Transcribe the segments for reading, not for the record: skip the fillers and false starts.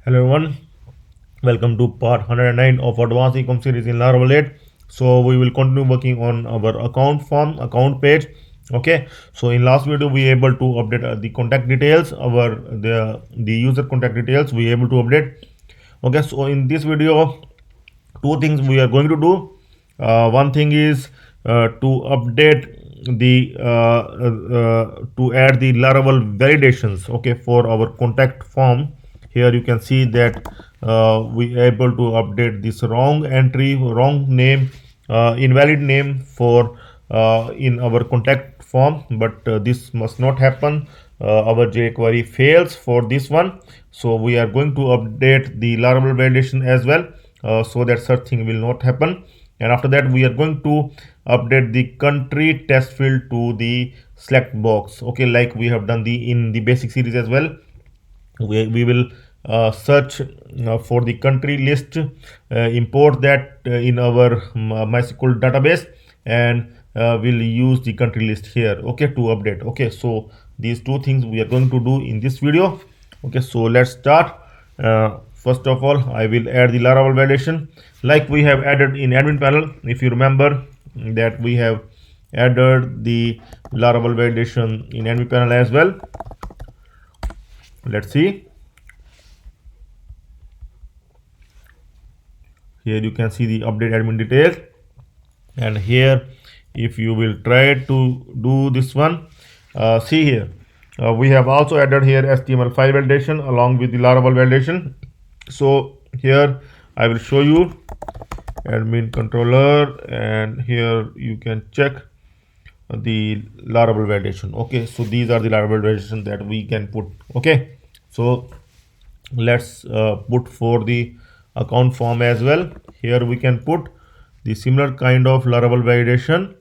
Hello everyone, welcome to part 109 of Advanced Ecom series in Laravel 8. So we will continue working on our account form, account page. Okay, so in last video we able to update the contact details, the user contact details we able to update. Okay, so in this video two things we are going to do. One thing is to update the to add the Laravel validations, okay, for our contact form. Here you can see that we able to update this wrong entry, wrong name, invalid name for in our contact form, but this must not happen. Our jQuery fails for this one, so we are going to update the Laravel validation as well, so that such thing will not happen. And after that we are going to update the country test field to the select box, okay, like we have done the in the basic series as well. We will search for the country list, import that in our MySQL database, and we'll use the country list here, okay, to update. Okay, so these two things we are going to do in this video. Okay, so let's start. First of all, I will add the Laravel validation like we have added in admin panel. If you remember that we have added the Laravel validation in admin panel as well. Let's see. Here you can see the update admin details, and here if you will try to do this one, see here, we have also added here HTML5 validation along with the Laravel validation. So here I will show you admin controller, and here you can check the Laravel validation. Okay, so these are the Laravel validation that we can put. Okay, so let's put for the account form as well. Here we can put the similar kind of Laravel validation.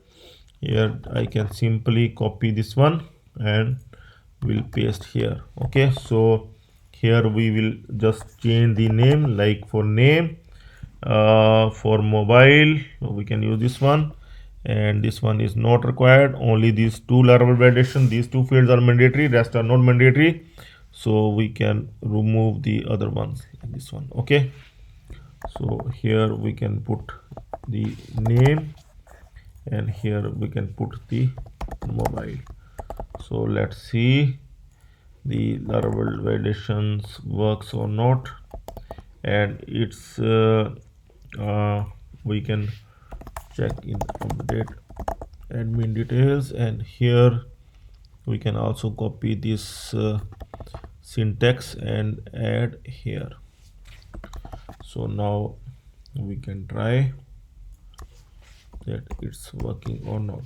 Here I can simply copy this one and will paste here. Okay, so here we will just change the name, like for name, for mobile we can use this one, and this one is not required. Only these two Laravel validation, these two fields are mandatory, rest are not mandatory, so we can remove the other ones like this one. Okay, so here we can put the name, and here we can put the mobile. So let's see the Laravel validations works or not, and it's we can check in update admin details, and here we can also copy this syntax and add here. So now we can try that it's working or not.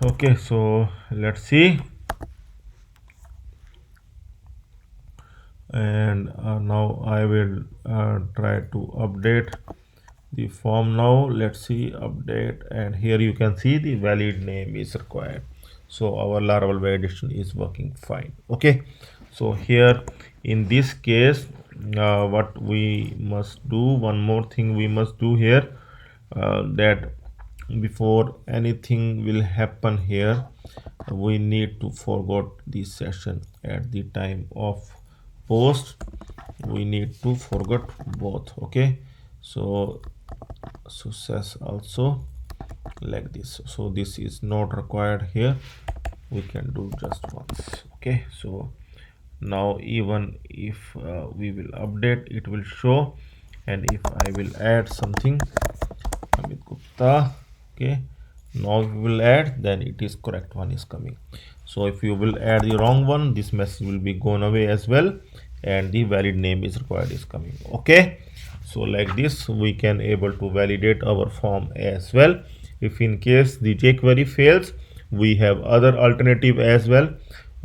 Okay, so let's see. And now I will try to update the form. Now let's see, update, and here you can see the valid name is required, so our Laravel validation is working fine. Okay, so here in this case, what we must do, one more thing we must do here, that before anything will happen here, we need to forget this session at the time of post. We need to forget both. Okay, so success also like this, so this is not required here, we can do just once. Okay, so now even if we will update, it will show, and if I will add something, Amit Gupta, okay, now we will add, then it is correct one is coming. So if you will add the wrong one, this message will be gone away as well, and the valid name is required is coming. Okay, so like this we can able to validate our form as well. If in case the jQuery fails, we have other alternative as well.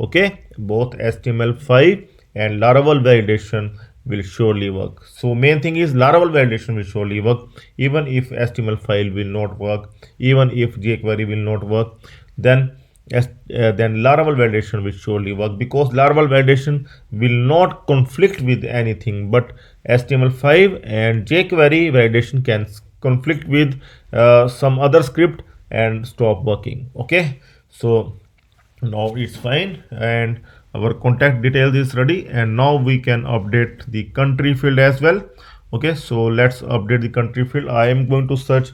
Okay, both HTML5 and Laravel validation will surely work. So main thing is Laravel validation will surely work, even if HTML file will not work, even if jQuery will not work, then then Laravel validation will surely work, because Laravel validation will not conflict with anything, but HTML5 and jQuery validation can conflict with some other script and stop working. Okay, so Now it's fine, and our contact details is ready, and now we can update the country field as well. Okay, so let's update the country field. I am going to search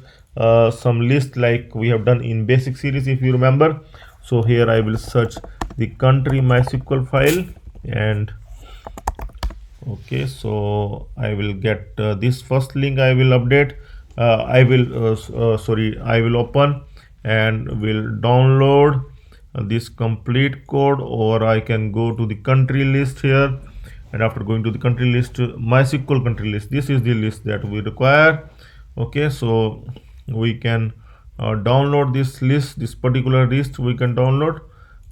some list like we have done in basic series, if you remember. So here I will search the country MySQL file, and okay, so I will get this first link. I will update. I will open and will download this complete code, or I can go to the country list here, and after going to the country list, MySQL country list, this is the list that we require. Okay, so we can download this list, this particular list we can download.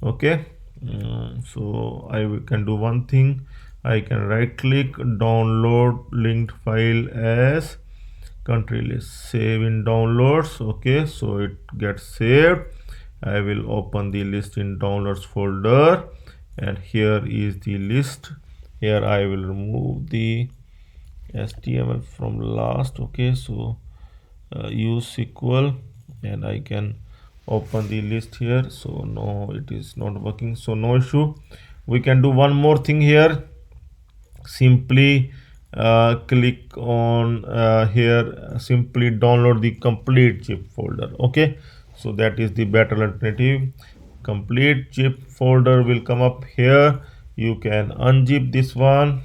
Okay, so can do one thing. I can right click, download linked file as country list, save in downloads. Okay, so it gets saved. I will open the list in downloads folder, and here is the list. Here I will remove the HTML from last. Okay, so use SQL, and I can open the list here. So no, it is not working, so no issue. We can do one more thing here. Simply click on here, simply download the complete zip folder. Okay, so that is the better alternative. Complete zip folder will come up here. You can unzip this one.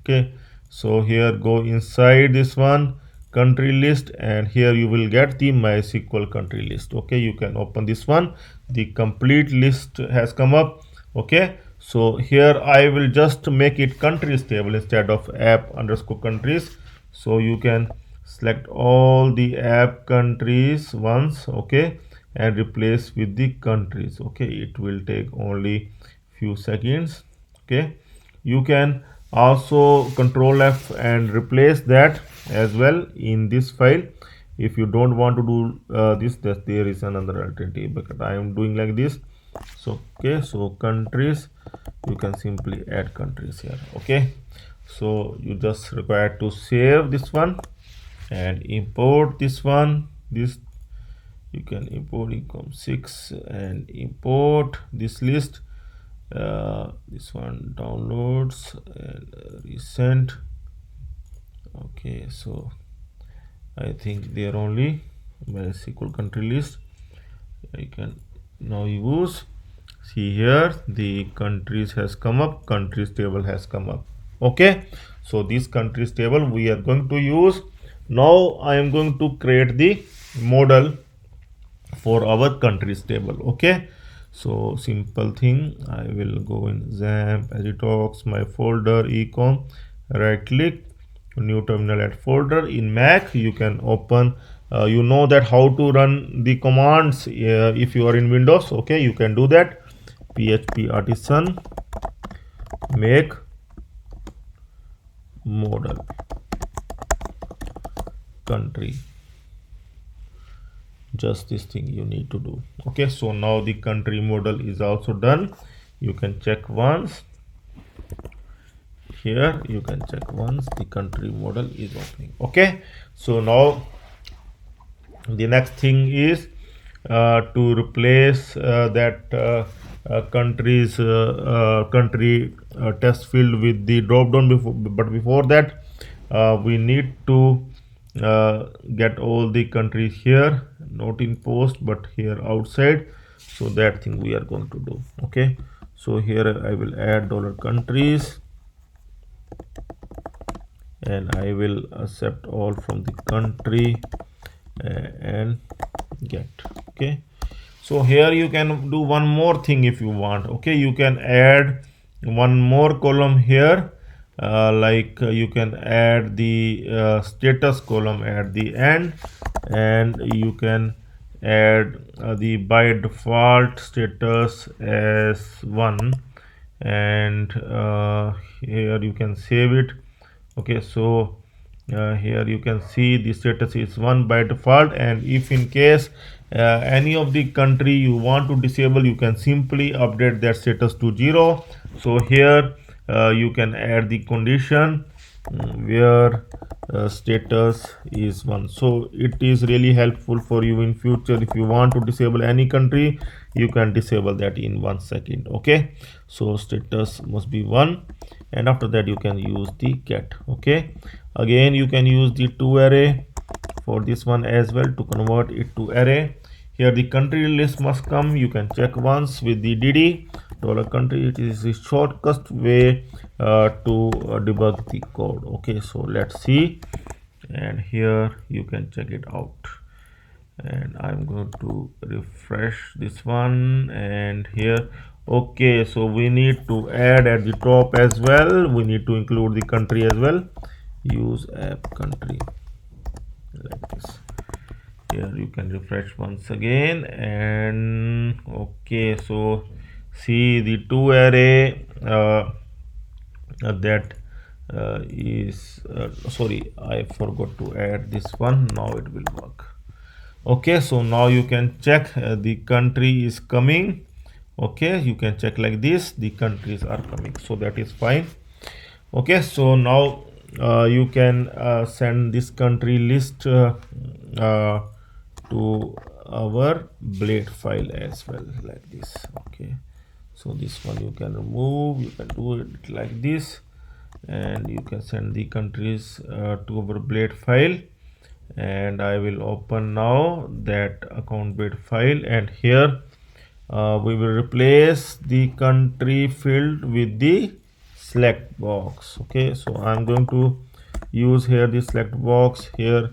Okay, so here go inside this one, country list, and here you will get the MySQL country list. Okay, you can open this one. The complete list has come up. Okay, so here I will just make it countries table instead of app underscore countries. So you can select all the app countries once. Okay, and replace with the countries. Okay, it will take only few seconds. Okay, you can also control F and replace that as well in this file. If you don't want to do this, that there is another alternative, but I am doing like this. So okay, so countries, you can simply add countries here. Okay, so you just require to save this one and import this one. This you can import ecom6 and import this list. This one downloads and recent. Okay, so I think they are only MySQL country list. I can now use, see here the countries has come up, countries table has come up. Okay, so this countries table we are going to use. Now I am going to create the model for our countries table. Okay, so simple thing, I will go in XAMPP, Agitox, my folder, ecom, right click, new terminal, add folder. In Mac you can open, you know that how to run the commands if you are in Windows. Okay, you can do that. PHP artisan make model country, just this thing you need to do. Okay, so now the country model is also done. You can check once. Here you can check once the country model is opening. Okay, so now the next thing is to replace that country test field with the drop down. But before that, we need to get all the countries here, not in post but here outside. So that thing we are going to do. Okay, so here I will add $countries, and I will accept all from the country and get. Okay, so here you can do one more thing if you want. Okay, you can add one more column here, you can add the status column at the end, and you can add the by default status as 1, and here you can save it. Okay, so here you can see the status is 1 by default, and if in case any of the country you want to disable, you can simply update that status to 0. So here you can add the condition where status is 1. So it is really helpful for you in future. If you want to disable any country, you can disable that in 1 second. Okay, so status must be 1, and after that you can use the get. Okay, again you can use the to array for this one as well to convert it to array. Here the country list must come. You can check once with the dd $country. It is the shortest way to debug the code. Okay, so let's see, and here you can check it out, and I'm going to refresh this one, and here, okay, so we need to add at the top as well. We need to include the country as well. Use app country like this. Here you can refresh once again, and okay, so see the to array that is sorry, I forgot to add this one. Now it will work. Okay, so now you can check the country is coming. Okay, you can check like this, the countries are coming, so that is fine. Okay, so now you can send this country list uh, to our blade file as well, like this. Okay, so this one you can remove, you can do it like this, and you can send the countries to our blade file, and I will open now that account blade file, and here we will replace the country field with the select box. Okay, so I'm going to use here the select box. Here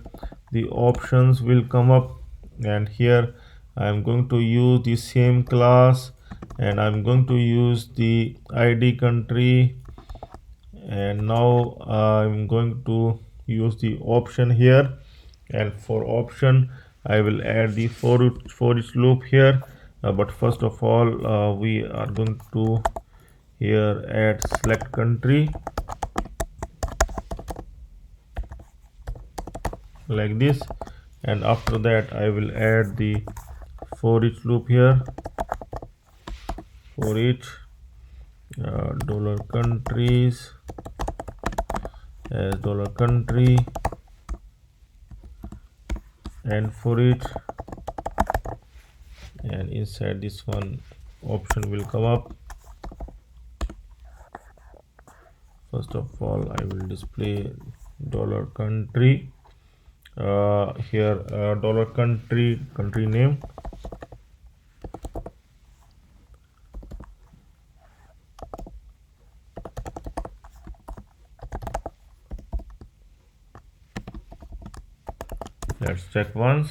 the options will come up, and here I'm going to use the same class, and I'm going to use the id country, and now I'm going to use the option here, and for option I will add the for each loop here, but first of all we are going to here add select country like this, and after that I will add the for each loop here for each dollar countries as dollar country, and for each, and inside this one option will come up. First of all I will display dollar country here dollar country name, let's check once.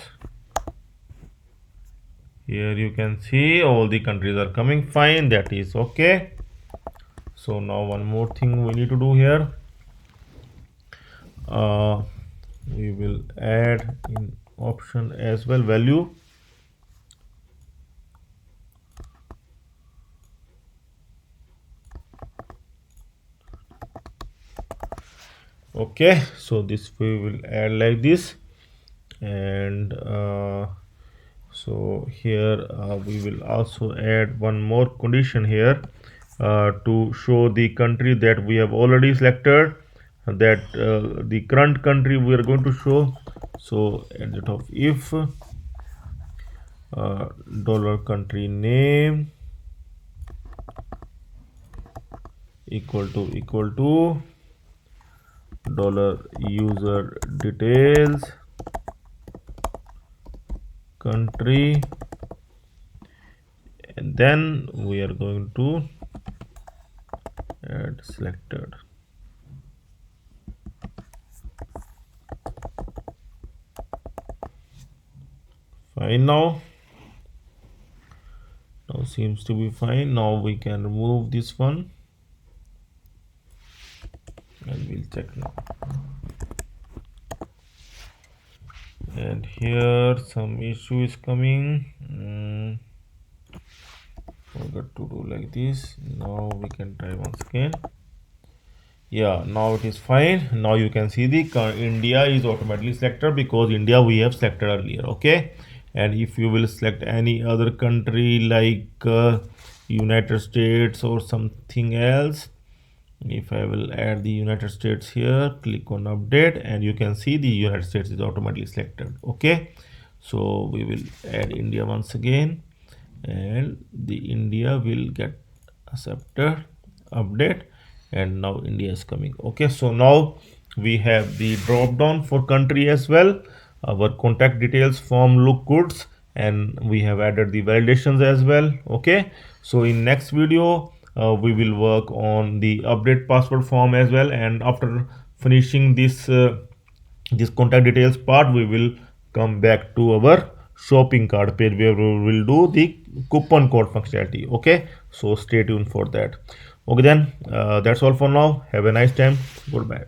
Here you can see all the countries are coming fine, that is okay. So now one more thing we need to do here, we will add in option as well value. Okay, so this we will add like this, and so here we will also add one more condition here to show the country that we have already selected, that the current country we are going to show. So at the top, if dollar country name equal to dollar user details country, and then we are going to add selected. Fine, now seems to be fine. Now we can remove this one, and we'll check now. And here some issue is coming. Forgot to do like this. Now we can try once again. Yeah, now it is fine. Now you can see the India is automatically selected because India we have selected earlier. Okay, and if you will select any other country like United States or something else, If I will add the United States here, click on update, and you can see the United States is automatically selected. Okay, so we will add India once again, and the India will get accepted, update, and now India is coming. Okay, so now we have the drop down for country as well. Our contact details form look good, and we have added the validations as well. Okay, so in next video we will work on the update passport form as well, and after finishing this contact details part, we will come back to our shopping cart page where we will do the coupon code functionality. Okay, so stay tuned for that. Okay then, that's all for now. Have a nice time. Goodbye.